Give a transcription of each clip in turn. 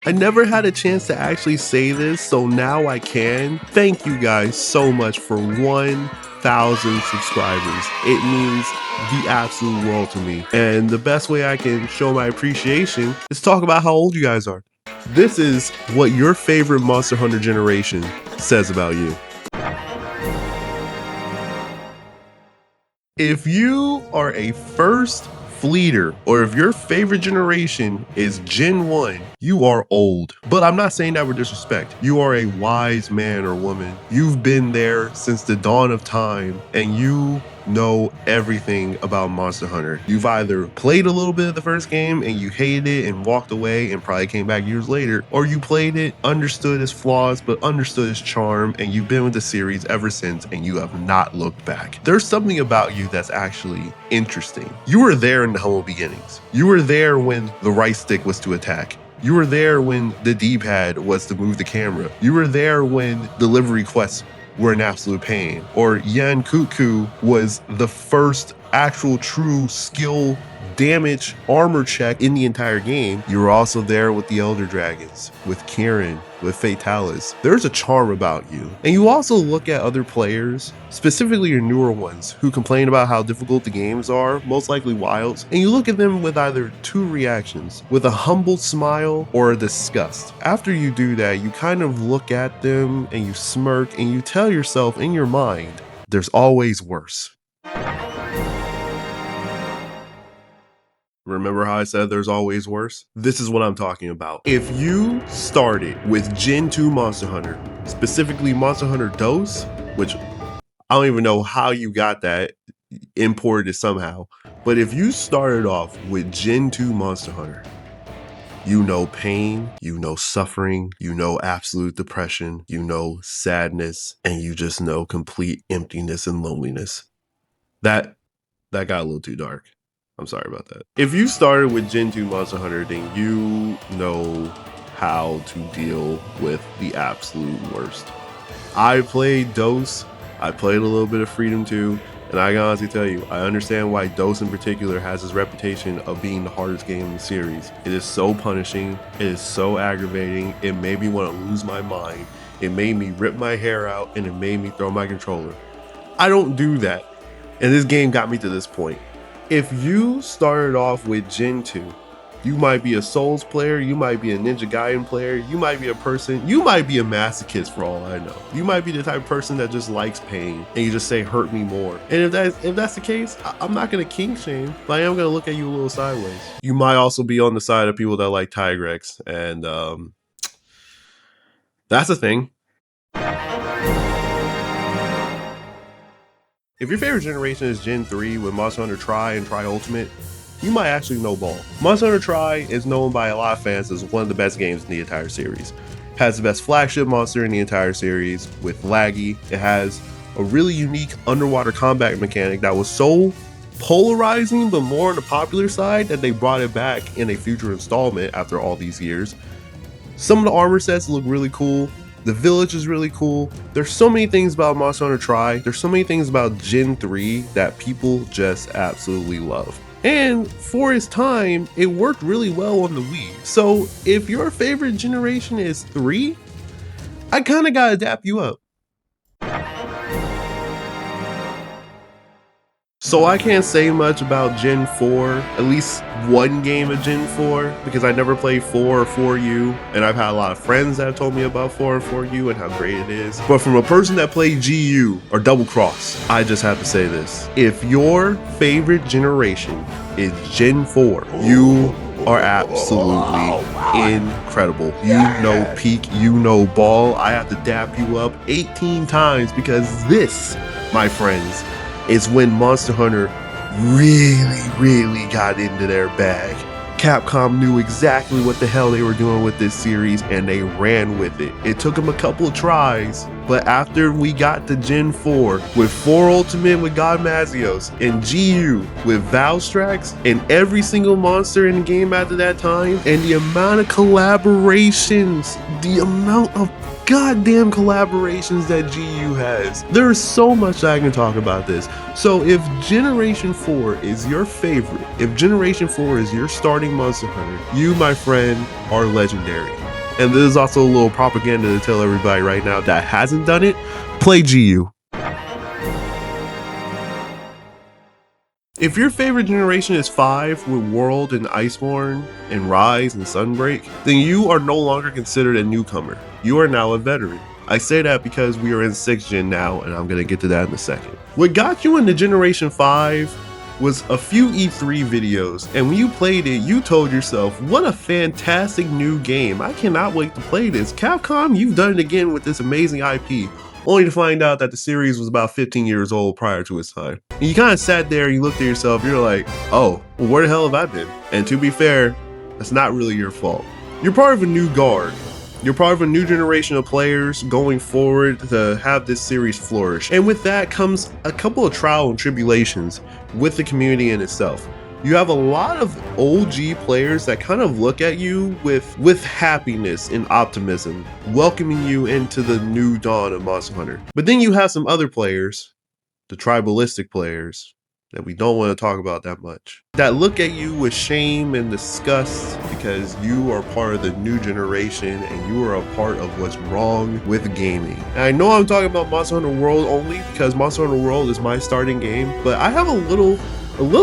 I never had a chance to actually say this, so now I can. Thank you guys so much for 1,000 subscribers. It means the absolute world to me. And the best way I can show my appreciation is talk about how old you guys are. This is what your favorite Monster Hunter generation says about you. If you are a first fleeter, or if your favorite generation is Gen 1, you are old. But I'm not saying that with disrespect. You are a wise man or woman. You've been there since the dawn of time, and you know everything about Monster Hunter. You've either played a little bit of the first game and you hated it and walked away and probably came back years later, or you played it, understood its flaws, but understood its charm, and you've been with the series ever since and you have not looked back. There's something about you that's actually interesting. You were there in the humble beginnings. You were there when the right stick was to attack. You were there when the D-pad was to move the camera. You were there when delivery quests were an absolute pain. Or Yan Kuku was the first actual true skill damage armor check in the entire game. You were also there with the Elder Dragons, with Kieran, with Fatalis. There's a charm about you. And you also look at other players, specifically your newer ones, who complain about how difficult the games are, most likely Wilds, and you look at them with either two reactions, with a humble smile or a disgust. After you do that, you kind of look at them and you smirk and you tell yourself in your mind, there's always worse. Remember how I said there's always worse? This is what I'm talking about. If you started with Gen 2 Monster Hunter, specifically Monster Hunter DOS, which I don't even know how you got that, imported it somehow, but if you started off with Gen 2 Monster Hunter, you know pain, you know suffering, you know absolute depression, you know sadness, and you just know complete emptiness and loneliness. That got a little too dark. I'm sorry about that. If you started with Gen 2 Monster Hunter, then you know how to deal with the absolute worst. I played DOS, I played a little bit of Freedom 2, and I can honestly tell you, I understand why DOS in particular has this reputation of being the hardest game in the series. It is so punishing, it is so aggravating, it made me want to lose my mind, it made me rip my hair out, and it made me throw my controller. I don't do that, and this game got me to this point. If you started off with Gen 2, you might be a Souls player, you might be a Ninja Gaiden player, you might be a person, you might be a masochist for all I know. You might be the type of person that just likes pain and you just say, hurt me more. And if that's the case, I'm not gonna kink shame, but I am gonna look at you a little sideways. You might also be on the side of people that like Tigrex, and that's a thing. If your favorite generation is Gen 3 with Monster Hunter Tri and Tri Ultimate, you might actually know ball. Monster Hunter Tri is known by a lot of fans as one of the best games in the entire series. It has the best flagship monster in the entire series with Laggy. It has a really unique underwater combat mechanic that was so polarizing but more on the popular side that they brought it back in a future installment after all these years. Some of the armor sets look really cool. The village is really cool. There's so many things about Monster Hunter Tri. There's so many things about Gen 3 that people just absolutely love. And for its time, it worked really well on the Wii. So if your favorite generation is 3, I kind of gotta dap you up. So I can't say much about Gen 4, at least one game of Gen 4, because I never played 4 or 4U, and I've had a lot of friends that have told me about 4 and 4U and how great it is. But from a person that played GU or Double Cross, I just have to say this. If your favorite generation is Gen 4, you are absolutely incredible. You know peak, you know ball. I have to dap you up 18 times because this, my friends, is when Monster Hunter really got into their bag. Capcom knew exactly what the hell they were doing with this series and they ran with it. It took them a couple of tries, but after we got to Gen 4 with 4 Ultimate with God Mazios and GU with Valstrax and every single monster in the game after that time, and the amount of collaborations, the amount of goddamn collaborations that GU has. There is so much I can talk about this. So if Generation 4 is your favorite, if Generation 4 is your starting Monster Hunter, you, my friend, are legendary. And this is also a little propaganda to tell everybody right now that hasn't done it, play GU. If your favorite generation is 5 with World and Iceborne and Rise and Sunbreak, then you are no longer considered a newcomer. You are now a veteran. I say that because we are in 6th gen now, and I'm going to get to that in a second. What got you into Generation 5 was a few E3 videos, and when you played it, you told yourself, what a fantastic new game. I cannot wait to play this. Capcom, you've done it again with this amazing IP. Only to find out that the series was about 15 years old prior to its time. And you kind of sat there, you looked at yourself, you're like, oh, well, where the hell have I been? And to be fair, that's not really your fault. You're part of a new guard. You're part of a new generation of players going forward to have this series flourish. And with that comes a couple of trials and tribulations with the community in itself. You have a lot of OG players that kind of look at you with happiness and optimism, welcoming you into the new dawn of Monster Hunter. But then you have some other players, the tribalistic players, that we don't want to talk about that much, that look at you with shame and disgust because you are part of the new generation and you are a part of what's wrong with gaming. And I know I'm talking about Monster Hunter World only because Monster Hunter World is my starting game, but I have a little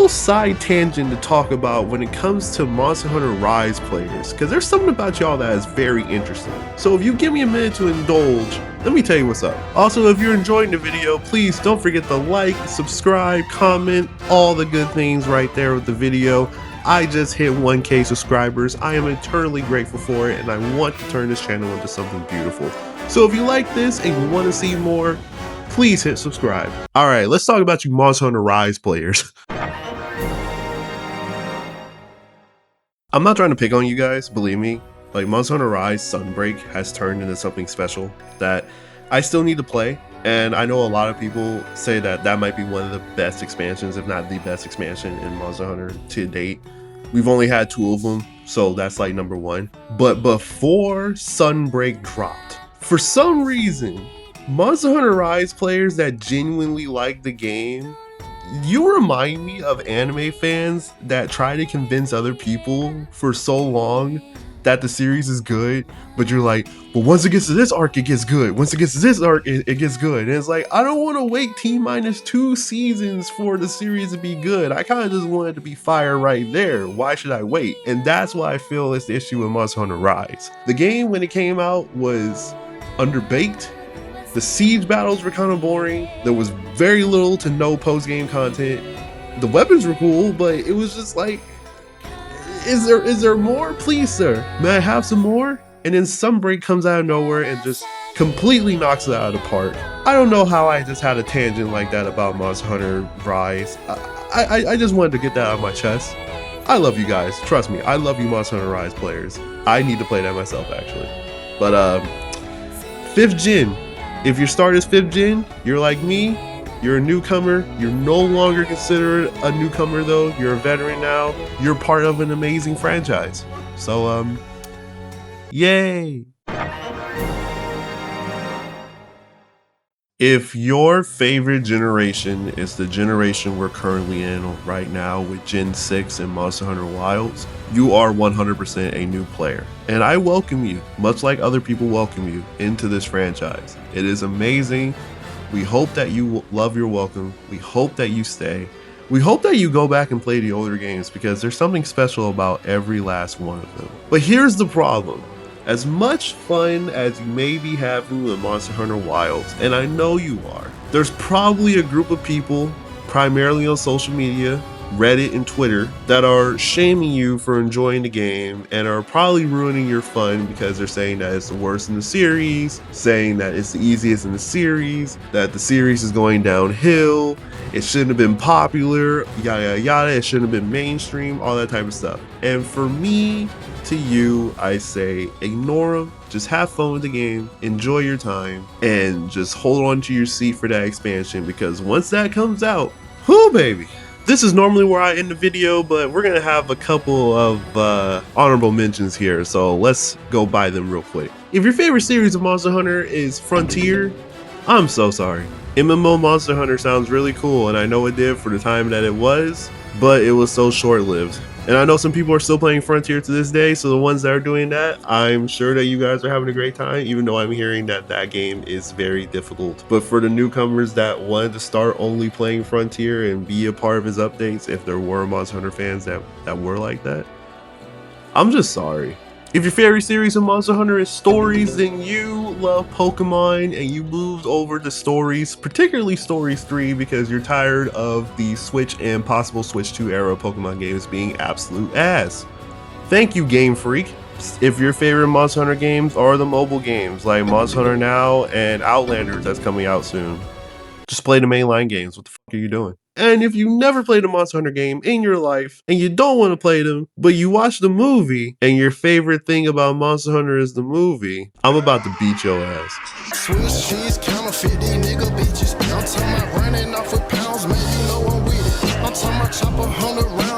side tangent to talk about when it comes to Monster Hunter Rise players, because there's something about y'all that is very interesting. So if you give me a minute to indulge, let me tell you what's up. Also, if you're enjoying the video, please don't forget to like, subscribe, comment, all the good things right there with the video. I just hit 1K subscribers. I am eternally grateful for it, and I want to turn this channel into something beautiful. So if you like this and you want to see more, please hit subscribe. All right, let's talk about you Monster Hunter Rise players. I'm not trying to pick on you guys, believe me. Like, Monster Hunter Rise Sunbreak has turned into something special that I still need to play. And I know a lot of people say that that might be one of the best expansions, if not the best expansion in Monster Hunter to date. We've only had 2 of them, so that's like number 1. But before Sunbreak dropped, for some reason, Monster Hunter Rise players that genuinely like the game, you remind me of anime fans that try to convince other people for so long that the series is good, but you're like, well, once it gets to this arc, it gets good. Once it gets to this arc, it gets good. And it's like, I don't want to wait T-2 seasons for the series to be good. I kind of just want it to be fire right there. Why should I wait? And that's why I feel it's the issue with Monster Hunter Rise. The game, when it came out, was underbaked. The siege battles were kind of boring. There was very little to no post-game content. The weapons were cool, but it was just like, is there more? Please, sir. May I have some more? And then Sunbreak comes out of nowhere and just completely knocks it out of the park. I don't know how I just had a tangent like that about Monster Hunter Rise. I just wanted to get that out of my chest. I love you guys. Trust me, I love you Monster Hunter Rise players. I need to play that myself, actually. But 5th gen. If your start is 5th gen, you're like me, you're a newcomer. You're no longer considered a newcomer though. You're a veteran now. You're part of an amazing franchise. So, yay. If your favorite generation is the generation we're currently in right now with Gen 6 and Monster Hunter Wilds, you are 100% a new player. And I welcome you, much like other people welcome you, into this franchise. It is amazing. We hope that you love your welcome. We hope that you stay. We hope that you go back and play the older games because there's something special about every last one of them. But here's the problem. As much fun as you may be having with Monster Hunter Wilds, and I know you are, there's probably a group of people, primarily on social media, Reddit and Twitter, that are shaming you for enjoying the game and are probably ruining your fun because they're saying that it's the worst in the series, saying that it's the easiest in the series, that the series is going downhill, it shouldn't have been popular, yada yada yada, it shouldn't have been mainstream, all that type of stuff. And for me, to you, I say ignore them, just have fun with the game, enjoy your time, and just hold on to your seat for that expansion because once that comes out, whoo baby. This is normally where I end the video, but we're gonna have a couple of honorable mentions here, so let's go by them real quick. If your favorite series of Monster Hunter is Frontier, I'm so sorry. MMO Monster Hunter sounds really cool, and I know it did for the time that it was, but it was so short-lived. And I know some people are still playing Frontier to this day, so the ones that are doing that, I'm sure that you guys are having a great time, even though I'm hearing that that game is very difficult. But for the newcomers that wanted to start only playing Frontier and be a part of his updates, if there were Monster Hunter fans that were like that, I'm just sorry. If your favorite series of Monster Hunter is stories, then you love Pokemon and you moved over to stories, particularly Stories 3, because you're tired of the Switch and possible Switch 2 era Pokemon games being absolute ass. Thank you, Game Freak. If your favorite Monster Hunter games are the mobile games like Monster Hunter Now and Outlanders that's coming out soon, just play the mainline games. What the fuck are you doing? And if you never played a Monster Hunter game in your life and you don't want to play them, but you watch the movie and your favorite thing about Monster Hunter is the movie, I'm about to beat your ass. Swiss cheese, counterfeit, these nigga bitches. I'm talking about running off with pounds, man, you know I'm with it. I'm talking about chop 100 rounds.